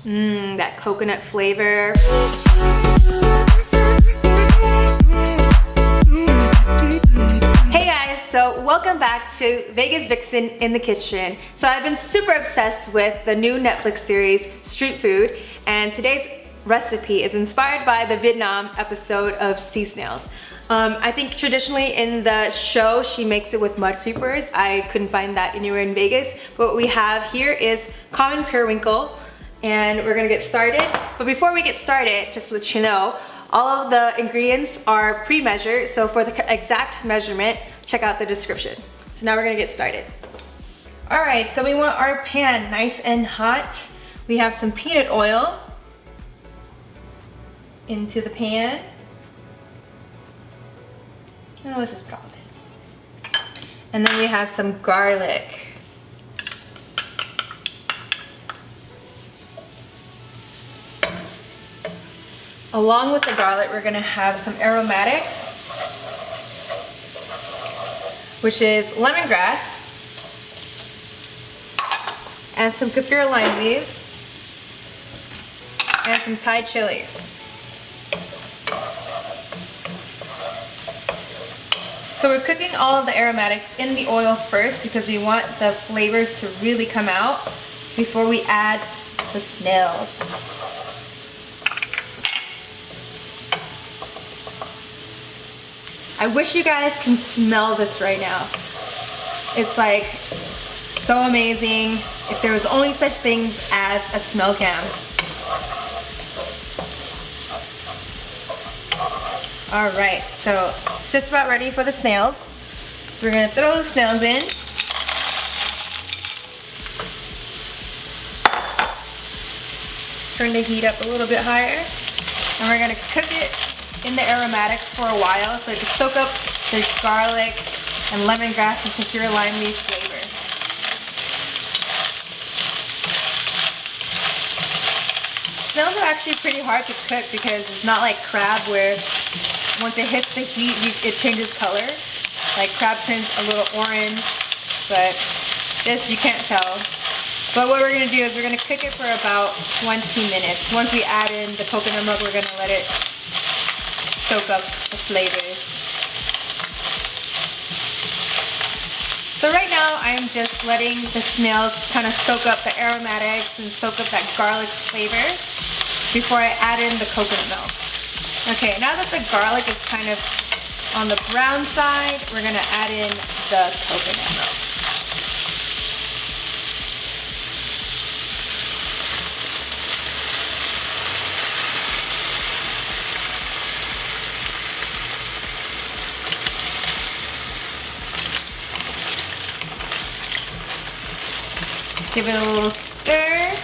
That coconut flavor. Hey guys, so welcome back to Vegas Vixen in the kitchen. So I've been super obsessed with the new Netflix series Street Food, and today's recipe is inspired by the Vietnam episode of Sea Snails. I think traditionally in the show she makes it with mud creepers. I couldn't find that anywhere in Vegas, but what we have here is common periwinkle, and we're gonna get started. But before we get started, just to let you know, all of the ingredients are pre-measured, so for the exact measurement, check out the description. So now we're gonna get started. All right, so we want our pan nice and hot. We have some peanut oil into the pan. Now let's just put all of it. And then we have some garlic. Along with the garlic, we're gonna have some aromatics, which is lemongrass, and some kefir lime leaves, and some Thai chilies. So we're cooking all of the aromatics in the oil first because we want the flavors to really come out before we add the snails. I wish you guys can smell this right now. It's like so amazing. If there was only such things as a smell cam. All right, so it's just about ready for the snails. So we're gonna throw the snails in. Turn the heat up a little bit higher. And we're gonna cook it in the aromatics for a while so it can soak up the garlic and lemongrass and kefir lime leaf flavor. Snails are actually pretty hard to cook because it's not like crab where once it hits the heat it changes color. Like crab turns a little orange, but this you can't tell. But what we're gonna do is we're gonna cook it for about 20 minutes. Once we add in the coconut milk, we're gonna let it soak up the flavors. So right now I'm just letting the snails kind of soak up the aromatics and soak up that garlic flavor before I add in the coconut milk. Okay, now that the garlic is kind of on the brown side, we're gonna add in the coconut milk. Give it a little stir.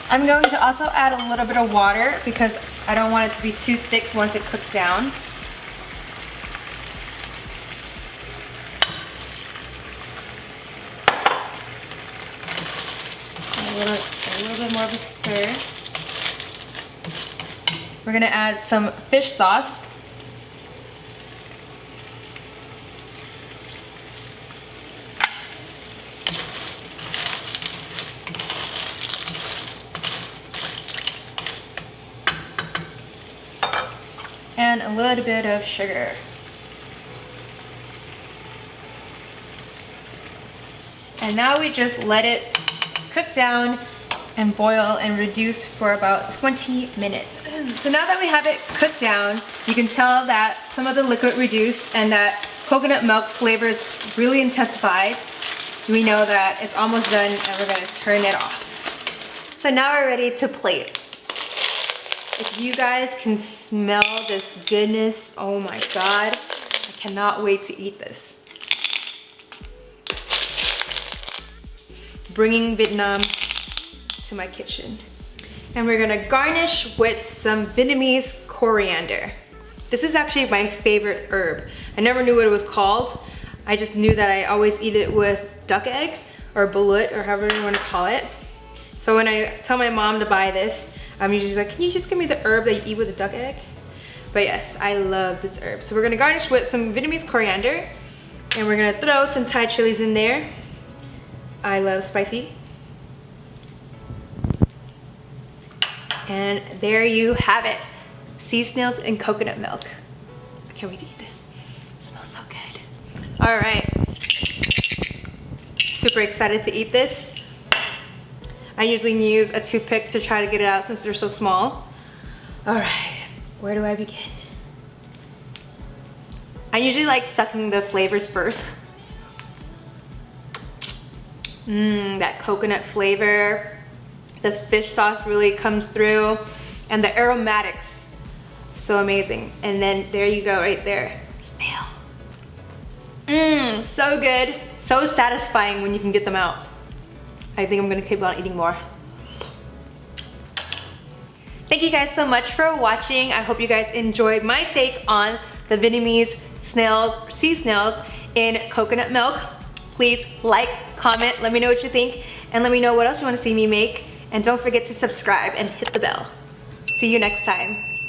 I'm going to also add a little bit of water because I don't want it to be too thick once it cooks down. A little bit more of a stir. We're gonna add some fish sauce. And a little bit of sugar. And now we just let it cook down and boil and reduce for about 20 minutes. So now that we have it cooked down, you can tell that some of the liquid reduced and that coconut milk flavor is really intensified. We know that it's almost done and we're gonna turn it off. So now we're ready to plate. If you guys can smell this goodness, oh my God, I cannot wait to eat this. Bringing Vietnam to my kitchen. And we're gonna garnish with some Vietnamese coriander. This is actually my favorite herb. I never knew what it was called. I just knew that I always eat it with duck egg or balut or however you wanna call it. So when I tell my mom to buy this, I'm usually like, can you just give me the herb that you eat with a duck egg? But yes, I love this herb. So we're gonna garnish with some Vietnamese coriander. And we're gonna throw some Thai chilies in there. I love spicy. And there you have it. Sea snails and coconut milk. I can't wait to eat this. It smells so good. All right. Super excited to eat this. I usually use a toothpick to try to get it out since they're so small. All right, where do I begin? I usually like sucking the flavors first. That coconut flavor. The fish sauce really comes through, and the aromatics, so amazing. And then there you go right there, snail. So good, so satisfying when you can get them out. I think I'm gonna keep on eating more. Thank you guys so much for watching. I hope you guys enjoyed my take on the Vietnamese snails, sea snails in coconut milk. Please like, comment, let me know what you think, and let me know what else you want to see me make. And don't forget to subscribe and hit the bell. See you next time.